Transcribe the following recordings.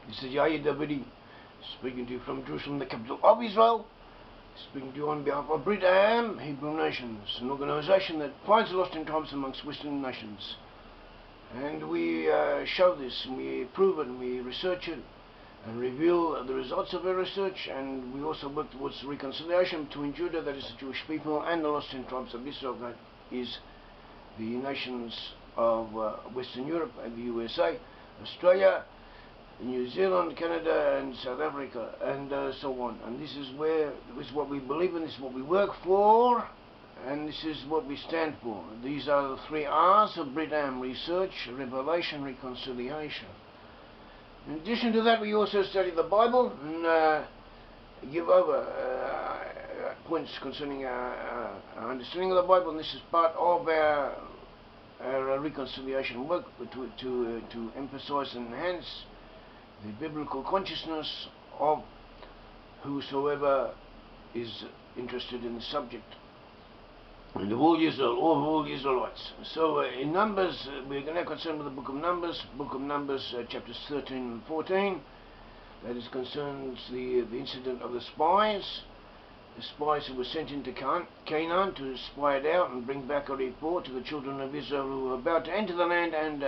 This is Yair Davidiy, speaking to you from Jerusalem, the capital of Israel. Speaking to you on behalf of Brit-Am, Hebrew Nations, an organization that finds the lost in tribes amongst Western nations. And we show this, and we prove it, and we research it, and reveal the results of our research, and we also work towards reconciliation between Judah, that is the Jewish people, and the lost in tribes of Israel, that is the nations of Western Europe and the USA, Australia, New Zealand, Canada, and South Africa, and so on. And this is what we believe in, this is what we work for, and this is what we stand for. These are the 3 R's of Brit-Am: research, revelation, reconciliation. In addition to that, we also study the Bible and give over points concerning our understanding of the Bible, and this is part of our reconciliation work to emphasize and enhance the biblical consciousness of whosoever is interested in the subject, and of all Israelites. So in Numbers, we're now concerned with the book of Numbers, chapters 13 and 14. That is concerns the incident of the spies who were sent into Canaan to spy it out and bring back a report to the children of Israel who were about to enter the land and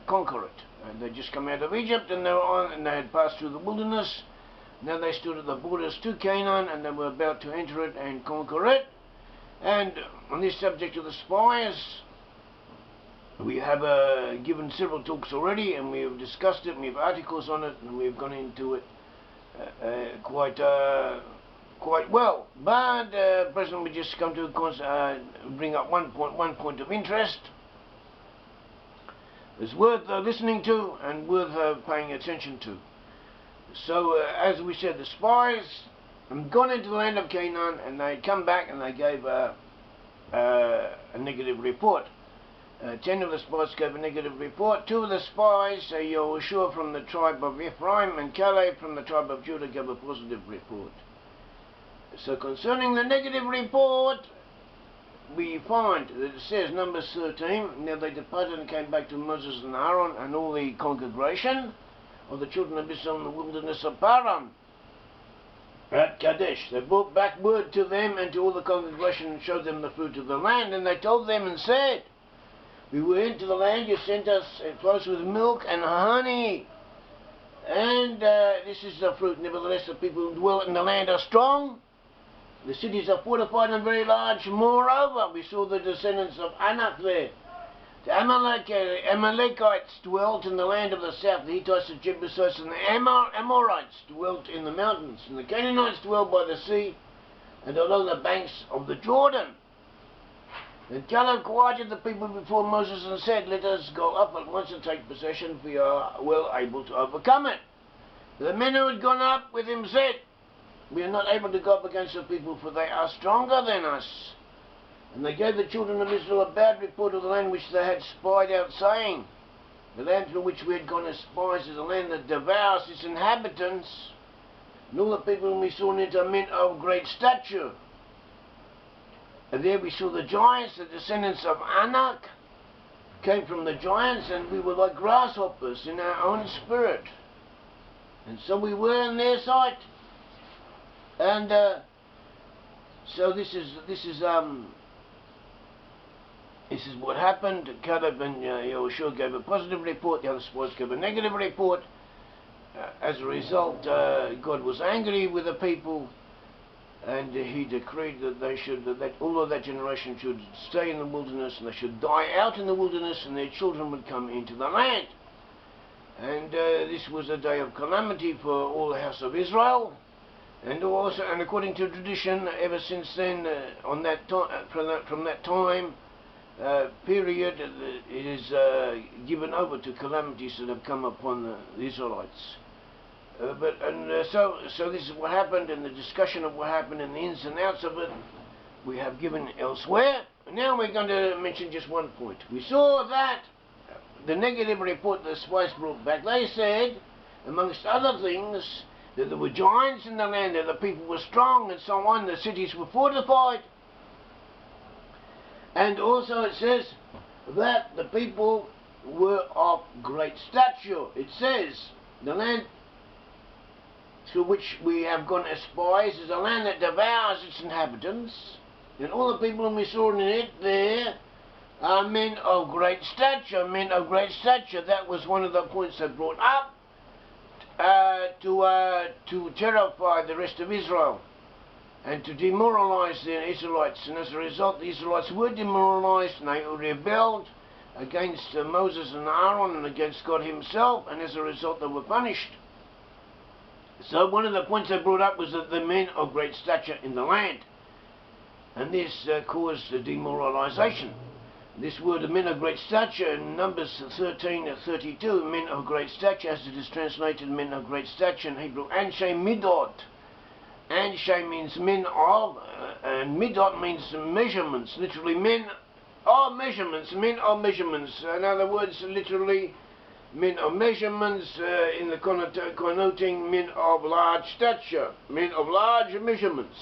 conquer it. And they'd just come out of Egypt, and they had passed through the wilderness. Now they stood at the borders to Canaan, and they were about to enter it and conquer it. And on this subject of the spies, we have given several talks already, and we have discussed it, and we have articles on it, and we have gone into it quite well. But presently we just come to bring up one point of interest. It's worth listening to and worth paying attention to. So, as we said, the spies had gone into the land of Canaan, and they'd come back and they gave a negative report. 10 of the spies gave a negative report. 2 of the spies, Yair from the tribe of Ephraim and Caleb from the tribe of Judah, gave a positive report. So concerning the negative report, we find that it says, Numbers 13, now they departed and came back to Moses and Aaron and all the congregation of the children of Israel in the wilderness of Paran at Kadesh. They brought back word to them and to all the congregation and showed them the fruit of the land. And they told them and said, we went to the land, you sent us, it flows with milk and honey. And this is the fruit. Nevertheless, the people who dwell in the land are strong. The cities are fortified and very large. Moreover, we saw the descendants of Anak there. The Amalekites dwelt in the land of the south. The Hittites, the Jebusites, and the Amorites dwelt in the mountains. And the Canaanites dwelt by the sea and along the banks of the Jordan. And Caleb quieted the people before Moses and said, let us go up at once and take possession, for we are well able to overcome it. The men who had gone up with him said, we are not able to go up against the people, for they are stronger than us. And they gave the children of Israel a bad report of the land which they had spied out, saying, the land through which we had gone as spies is a land that devours its inhabitants. And all the people whom we saw in it are men of great stature. And there we saw the giants, the descendants of Anak, came from the giants, and we were like grasshoppers in our own spirit. And so we were in their sight. And so this is what happened. Caleb and Yair gave a positive report. The other spies gave a negative report. As a result, God was angry with the people, and He decreed that that all of that generation should stay in the wilderness, and they should die out in the wilderness, and their children would come into the land. And this was a day of calamity for all the house of Israel. And also, and according to tradition, ever since then, from that time period, it is given over to calamities that have come upon the Israelites. So this is what happened, and the discussion of what happened and the ins and outs of it we have given elsewhere. Now we're going to mention just one point. We saw that the negative report the spies brought back, they said, amongst other things, that there were giants in the land, that the people were strong and so on, the cities were fortified. And also it says that the people were of great stature. It says the land through which we have gone as spies, is a land that devours its inhabitants, and all the people whom we saw in it there are men of great stature, men of great stature. That was one of the points they brought up to terrify the rest of Israel and to demoralize the Israelites. And as a result, the Israelites were demoralized and they rebelled against Moses and Aaron and against God himself, and as a result they were punished. So one of the points they brought up was that the men of great stature in the land, and this caused the demoralization. This word, the men of great stature, in Numbers 13:32, men of great stature, as it is translated men of great stature in Hebrew, Anshe Midot. Anshe means men of, and Midot means measurements, literally men of measurements, men of measurements. In other words, literally men of measurements, in the connoting men of large stature, men of large measurements.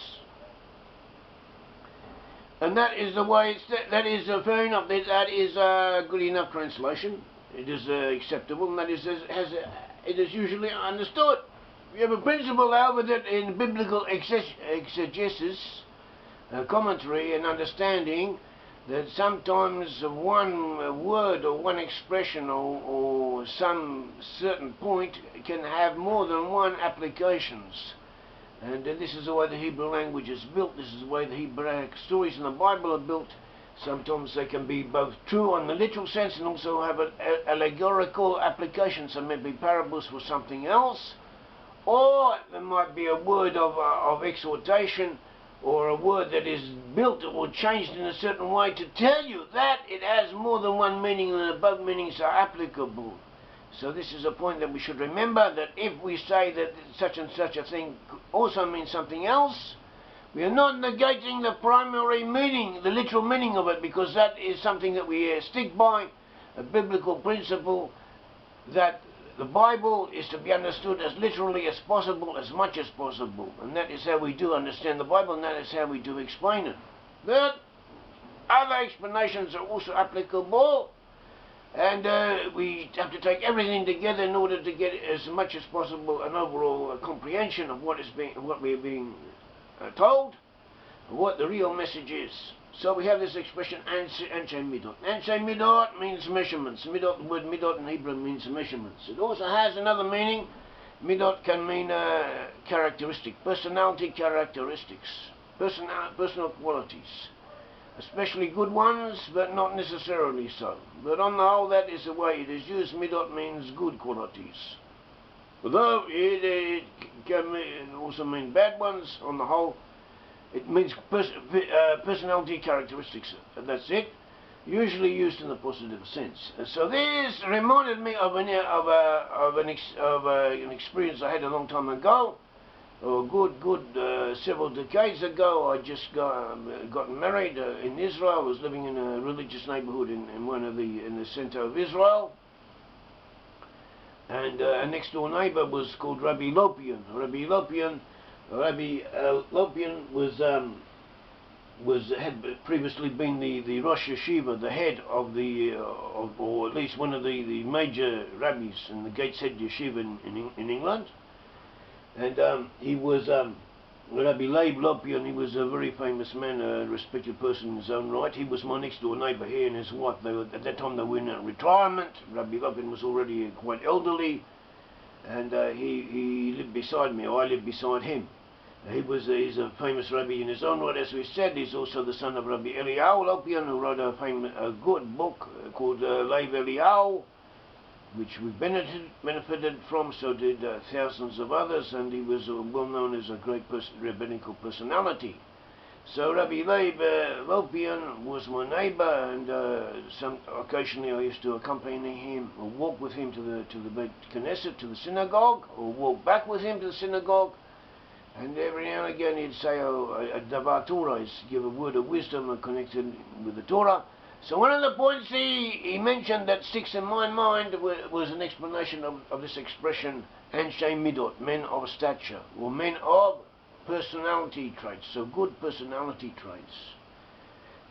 And that is the way, that is fair enough, that is a good enough translation. It is acceptable, and that is it is usually understood. We have a principle, however, that in biblical exegesis, commentary and understanding, that sometimes one word or one expression or some certain point can have more than one applications. And this is the way the Hebrew language is built. This is the way the Hebrew stories in the Bible are built. Sometimes they can be both true in the literal sense and also have an allegorical application. So maybe parables for something else, or there might be a word of exhortation, or a word that is built or changed in a certain way to tell you that it has more than one meaning and that both meanings are applicable. So this is a point that we should remember, that if we say that such and such a thing also means something else, we are not negating the primary meaning, the literal meaning of it, because that is something that we stick by, a biblical principle that the Bible is to be understood as literally as possible, as much as possible. And that is how we do understand the Bible, and that is how we do explain it. But other explanations are also applicable, and we have to take everything together in order to get as much as possible an overall comprehension of what we're being told, what the real message is. So we have this expression, Anshe Midot. Anshe Midot means measurements. Midot, the word Midot in Hebrew means measurements. It also has another meaning. Midot can mean characteristic, personality characteristics, personal qualities. Especially good ones, but not necessarily so. But on the whole, that is the way it is used. Midot means good qualities. Although it can also mean bad ones, on the whole, it means personality characteristics. That's it. Usually used in a positive sense. So this reminded me of an experience I had a long time ago. Several decades ago. I just got married in Israel. I was living in a religious neighborhood in the center of Israel, and a next door neighbor was called Rabbi Lopian. Rabbi Lopian had previously been the Rosh Yeshiva, the head of or at least one of the major rabbis in the Gateshead Yeshiva in England. And he was Rabbi Leib Lopian. He was a very famous man, a respected person in his own right. He was my next door neighbour. He and his wife, at that time they were in retirement. Rabbi Lopian was already quite elderly, and he lived beside me, or I lived beside him. He's a famous rabbi in his own right, as we said. He's also the son of Rabbi Eliyahu Lopian, who wrote a good book called Leib Eliyahu, which we benefited from, so did thousands of others, and he was well known as a great rabbinical personality. So Rabbi Leib Lopian was my neighbor, and occasionally I used to accompany him or walk with him to the Beit Knesset, to the synagogue, or walk back with him to the synagogue. And every now and again he'd say a davar Torah, he'd give a word of wisdom connected with the Torah. So one of the points he mentioned that sticks in my mind was an explanation of this expression, Anshe Midot, men of stature, or men of personality traits, so good personality traits.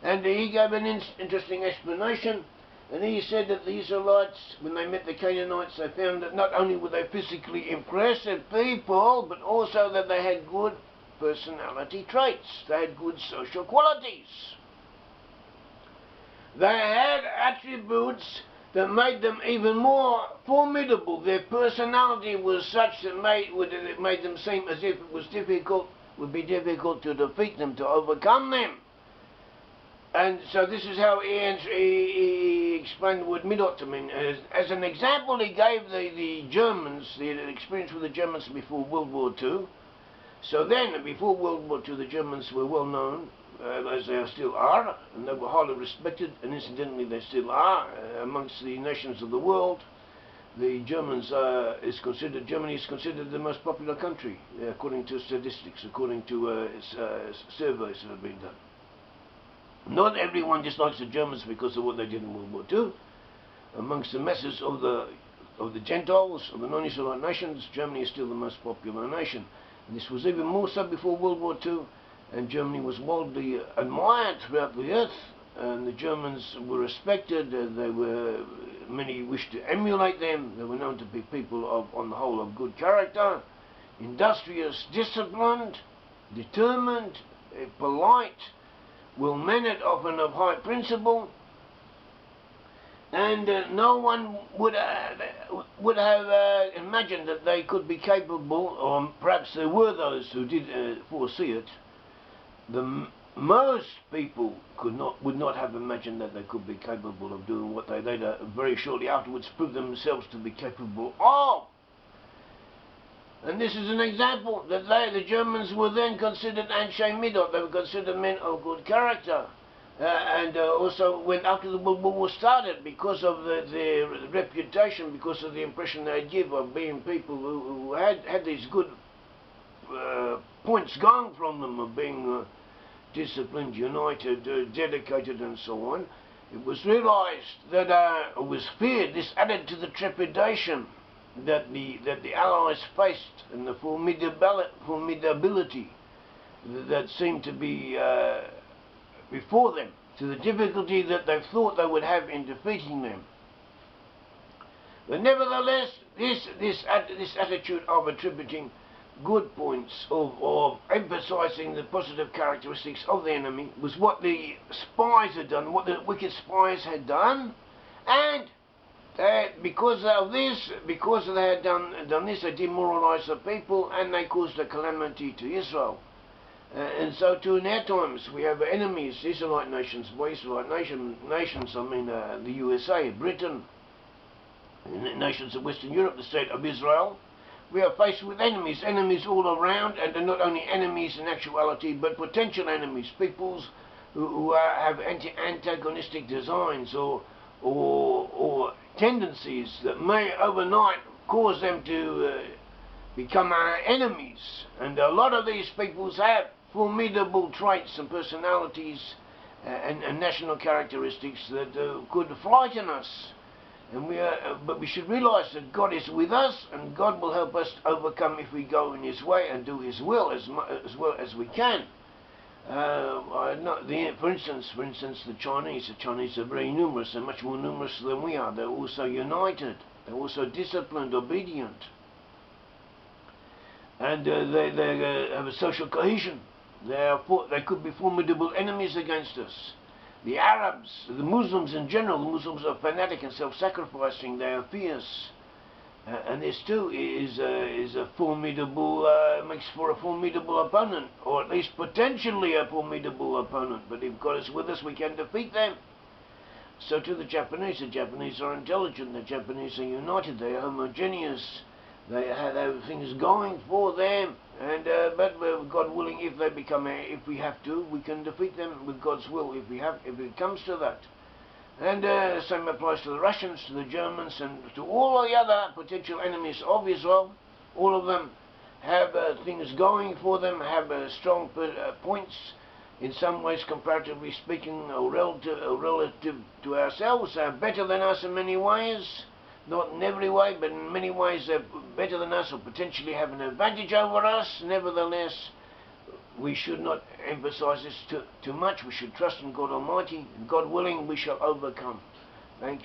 And he gave an interesting explanation. And he said that the Israelites, when they met the Canaanites, they found that not only were they physically impressive people, but also that they had good personality traits. They had good social qualities. They had attributes that made them even more formidable. Their personality was such that it made them seem as if would be difficult to defeat them, to overcome them. And so this is how he explained the word midot to me. As an example, he gave the Germans, the experience with the Germans before World War II. So then, before World War II, the Germans were well known, as they still are, and they were highly respected, and incidentally they still are, amongst the nations of the world. The Germany is considered the most popular country, according to statistics, according to surveys that have been done. Not everyone dislikes the Germans because of what they did in World War II. Amongst the masses of the Gentiles, of the non-Israelite nations, Germany is still the most popular nation. And this was even more so before World War II, and Germany was widely admired throughout the earth, and the Germans were respected. Many wished to emulate them. They were known to be people on the whole of good character, industrious, disciplined, determined, polite, well-mannered, often of high principle, and no one would have imagined that they could be capable, or perhaps there were those who did foresee it. Most people would not have imagined that they could be capable of doing what they later, very shortly afterwards, proved themselves to be capable of. And this is an example that the Germans were then considered Anshe Midot. They were considered men of good character. And also, when after the World War started, because of their reputation, because of the impression they give of being people who had these good points going from them, of being disciplined, united, dedicated, and so on, it was realized that it was feared. This added to the trepidation that the Allies faced, and the formidability that seemed to be before them, to the difficulty that they thought they would have in defeating them. But nevertheless, this attitude of attributing good points, of emphasizing the positive characteristics of the enemy, was what the spies had done, what the wicked spies had done, and because of this, because they had done this, they demoralized the people, and they caused a calamity to Israel. And so too in our times we have enemies, Israelite nations. By Israelite nations I mean the USA, Britain, and nations of Western Europe, the state of Israel. We are faced with enemies all around, and they're not only enemies in actuality, but potential enemies, peoples who have antagonistic designs or tendencies that may overnight cause them to become our enemies. And a lot of these peoples have formidable traits and personalities and national characteristics that could frighten us. And but we should realize that God is with us, and God will help us overcome if we go in His way and do His will as well as we can. For instance, the Chinese are very numerous. They're much more numerous than we are. They're also united. They're also disciplined, obedient, and they have a social cohesion. They could be formidable enemies against us. The Arabs, the Muslims in general, the Muslims are fanatic and self-sacrificing. They are fierce, and this too is a formidable, makes for a formidable opponent, or at least potentially a formidable opponent. But if God is with us, we can defeat them. So too the Japanese. The Japanese are intelligent. The Japanese are united. They are homogeneous. They have things going for them, and but God willing, if we have to, we can defeat them with God's will if it comes to that. And same applies to the Russians, to the Germans, and to all the other potential enemies of Israel. All of them have things going for them, have strong points, in some ways, comparatively speaking, or relative to ourselves, are better than us in many ways. Not in every way, but in many ways they're better than us, or potentially have an advantage over us. Nevertheless, we should not emphasize this too much. We should trust in God Almighty, and God willing, we shall overcome. Thank you.